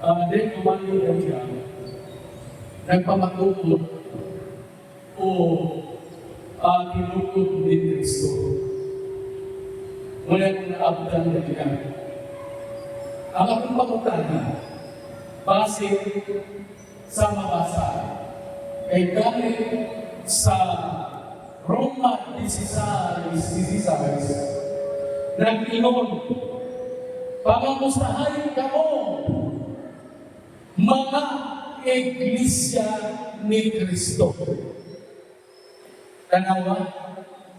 Then kumali na siya, nagpamatukod o tinukod ni Kristo. Mula kong naabdan na siya. Ang akong pangutana, base sa mabasa, ay galing sa Roma 16, nag-inon, pamamustahayin kamo, mga Iglesia ni Kristo. Tanawa,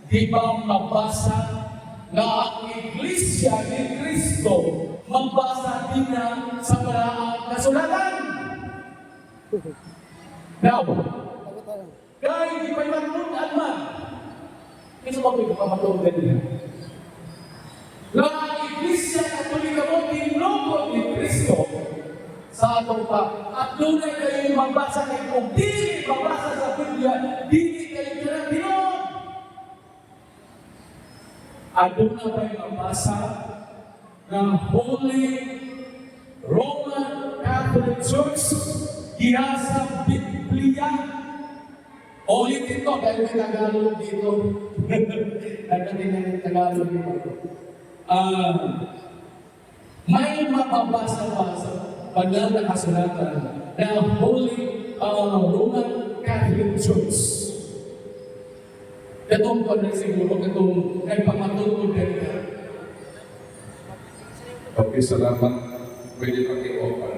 di ba mabasa na ang Iglesia ni Kristo mabasa din na sa Malaang Kasulatan? Now, kahit di pa matulungan man, ito ba ito ka matulungan niya? Na ang Iglesia Katolika mo, tinukod ni Kristo sa atong pa. At doon ay kayo magbasa kayo kung di magbasa sa Biblia, di kayo kinatinon. At doon na kayo magbasa ng Holy Roman Catholic Church diha sa Biblia. Ulit ito, dahil may Tagalog dito. Nagdating na yung Tagalog dito. May mababasa-basa paglang nakasulatan ng Holy Roman Catholic Church. Katong pa rin siguro, katong nagpamatulog ka nila. Okay, salamat. Pwede pag-i-open.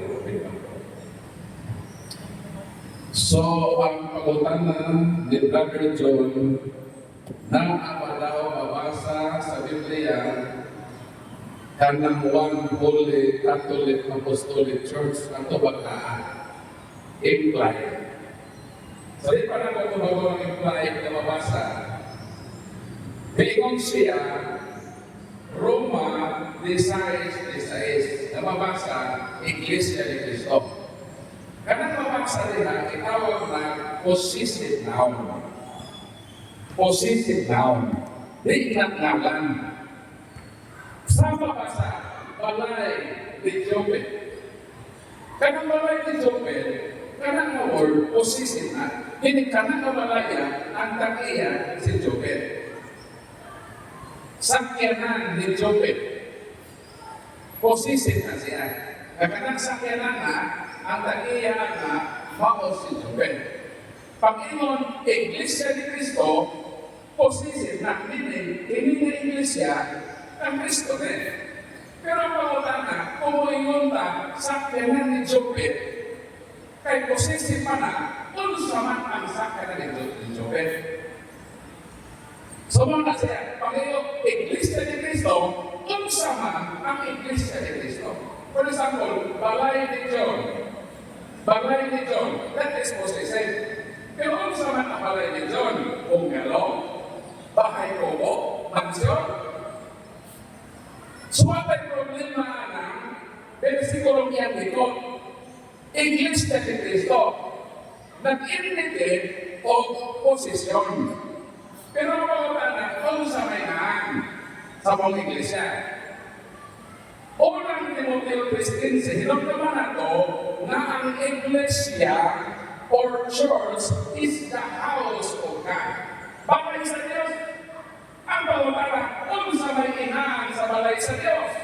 So, ang pagutana ni Brother John na ang daw mabasa sa Biblia kanang one Holy Catholic Apostolic Church ang tubagaan. Imply. So, di pa na ito bago ang imply na mabasa. Bingon siya Roma 16:16 na mabasa Iglesia ni Cristo. Kanang mabasa nila, itawag na possessive noun. Possessive noun. Di inatngalan. Sa mabasa, balay ni Jopel. Kanang balay ni Jopel, kanang na word, possessive na. Hindi kanang na balaya, ang takiya si Jopel. Sakyanan ni Jopel. Possessive na siya. Kanang sakyanan na, ang tagiya na maos si Jopel. Pag-ingon, Iglesia ni Cristo, possessive na, hindi na Iglesia, ang Cristo rin. Pero ang pangutana, kung ingon ta, sakyanan ni Jopel, kay possessive pa na, kung saman ang sakyanan ni Jopel. So mga siya, pag-ingon, Iglesia ni Cristo, kung saman ang Iglesia ni Cristo. For example, balay ni John, that is possessive. Pero kung saan ang balay ni John, bungalow, bahay robo, mansyon. So at ang problema ng versikulong yan ito, English na ni Cristo, nag-indicate o posisyon. Pero ang pagkakana, kung saan may naan sa mga iglesia, Unang Timoteo 3:15, hinong naman nato na ang iglesia or church is the house of God. Balay sa Diyos. Ang pagkakala, kung sa may inahan sa balay sa Diyos.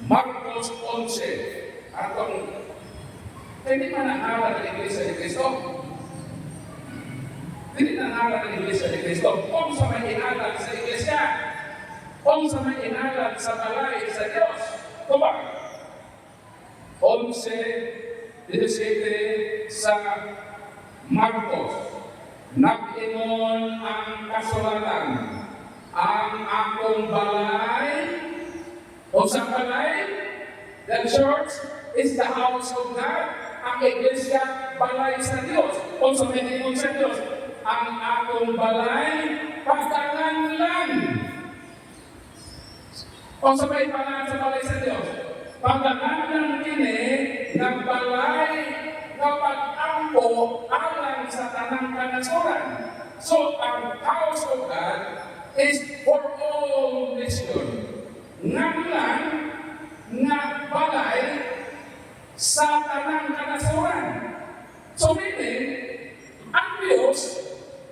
Marcos 11. Atong, hindi man nangaral ng iglesia ni Cristo. Hindi nangaral ng iglesia ni Cristo. Kung sa may inahan sa iglesia, kung sa may inahan sa balay sa Diyos, Tuba, 11:17 sa Marcos, nag-ingon ang kasulatan, ang akong balay, o sa balay, the church is the house of God, ang iglesia, balay sa Diyos, o sa meningon sa Diyos, ang akong balay, pagkanganlan. Kung sabay pangalan sa balay sa Diyos, pagkanganlan kini, nagbalay, kapag-ampo, alang sa tanang kanasuran. So, ang house of God is for all nation. Nganglan, nga balay, sa tanang kanasuran. So meaning, ang Diyos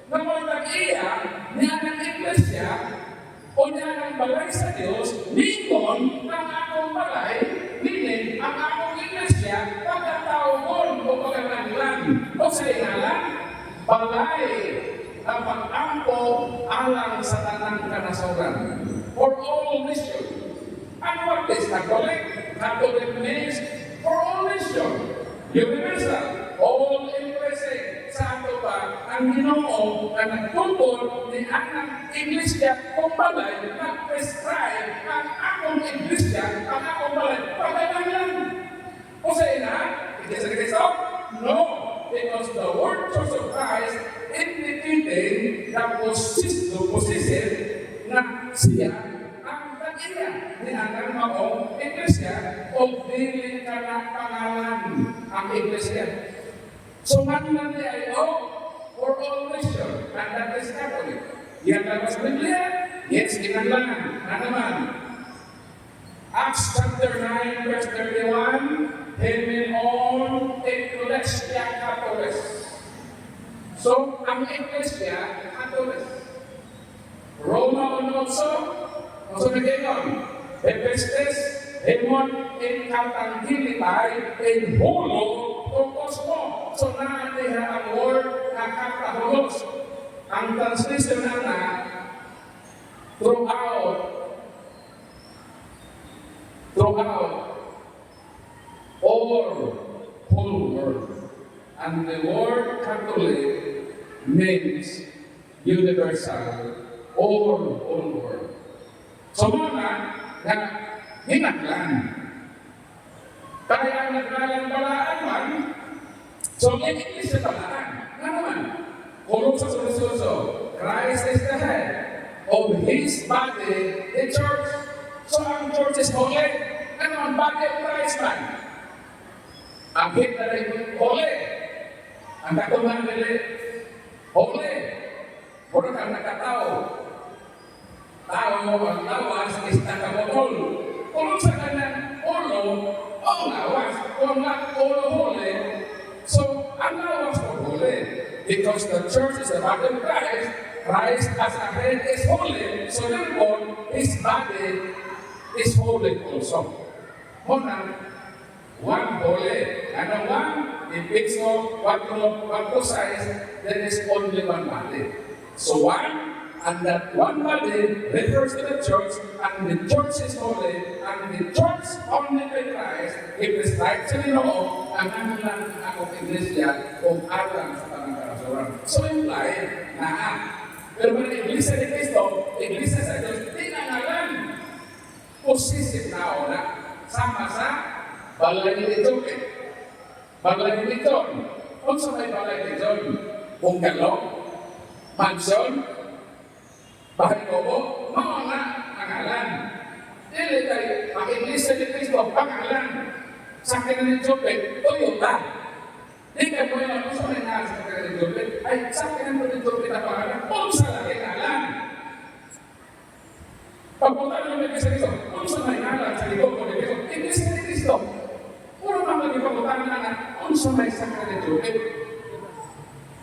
na magtag-iya niya ng iglesia o niya ng balay sa Diyos, ningon ang akong balay, meaning ang akong iglesia, pagkataon o pagkananglan o sa inalan, balay ang pag-ampo alang sa tanang kanasuran for all nations. And what is Catholic? Catholic means for all nations. Universal, all embracing. Sa ato ba, ang Ginoo na nagtutol ni anang iglesia kung balay na prescribe ang akong iglesia, ang akong balay, pagkakailan. O sa ina, Iglesia ni Cristo? No, because the Word Church of Christ indicating the position na siya ang tag-iya ni anang maong iglesia o dili ka na pangalan ang iglesia. So, manunan niya ay for all nations, and that is Catholic. Yan lang sa Biblia, yes, kinanglangan. Na naman, Acts chapter 9, verse 31, Hemen on Ecclesia Catholis. So, ang Ecclesia Catholis. Roma also nagiging Hepestes, Hemon, in Katangilitay, in Hulo, Tungkos mo. So, naatiha ang word na katahulos. Ang translation na throughout all whole world. And the word Catholic means universal, all world. So, mga na hinaglan. Kaya ang naglalang-balaan man, so may sa balaan. Nga naman, kulong sa sunususo, Christ is the head of His body, the church. So ang church is holy. Nga naman, body of Christ man. Ang hit na rin holy. Ang katuman nila, holy. Kung kang nakatao, tao ang lawas, isang kabotol. Kulong sa kanyang ulo, ang lawas, kung ulo holy. So, ang lawas for holy. Because the church is the body of Christ, Christ as a head is holy, so therefore, His body is holy also. Muna, one holy. Ano one? Ipixo, 4 size, there is only one body. So one, and that one body refers to the church, and the church is holy, and the church only by Christ, if the stripes sa Ginoo, ang lang akong iglesia kung alang sa tanang karasuran. So implied na pero mga iglesia ni Cristo, iglesia sa Diyos, tinangalan. Posisip na ona, sama sa balay ni John. Balay ni John. Kung sa may balay ni John, bungkalong, mansion, bahay kobo, mga pangalan. Dili tayo, ang iglesia ni Cristo, pangalan. Sa akin ni Jopet, Toyota. Di ka mo yung sa may nga sa akin ni Jopet, ay sa akin ni Jopet na pangalan, kung sa laki ngalan. Pagpunta naman ni Cristo, kung sa may ngalan sa likod ko ni Cristo, iglesia ni Cristo. Puro naman naging pagpunta na kung sa may sa akin ni Jopet.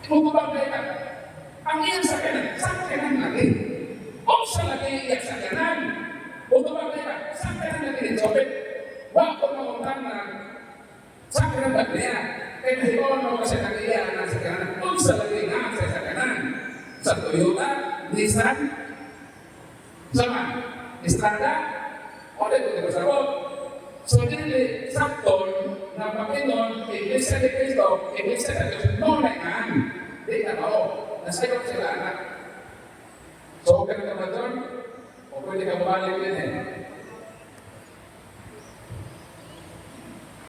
Ibubabang ka, ang iyang sa akin lagi. Kung sa lagi iyak sa kanan, bubabang ka, sa akin lagi ni Jopet. Wag ko mamuntan na sa akin ang bagaya. Kaya nahibawan mo kasi nag-iya na sa kanan. Kung sa lagi nga sa kanan. Sa Toyota, Nissan, sama, Estrada, o dito ko sabot. So, dili, sakton, na Panginoon, iglesia ni Cristo, iglesia na Diyos, no na yan. Di ka na nasayot sila anak. So, huwag ka na naman doon, o pwede ka bumalik din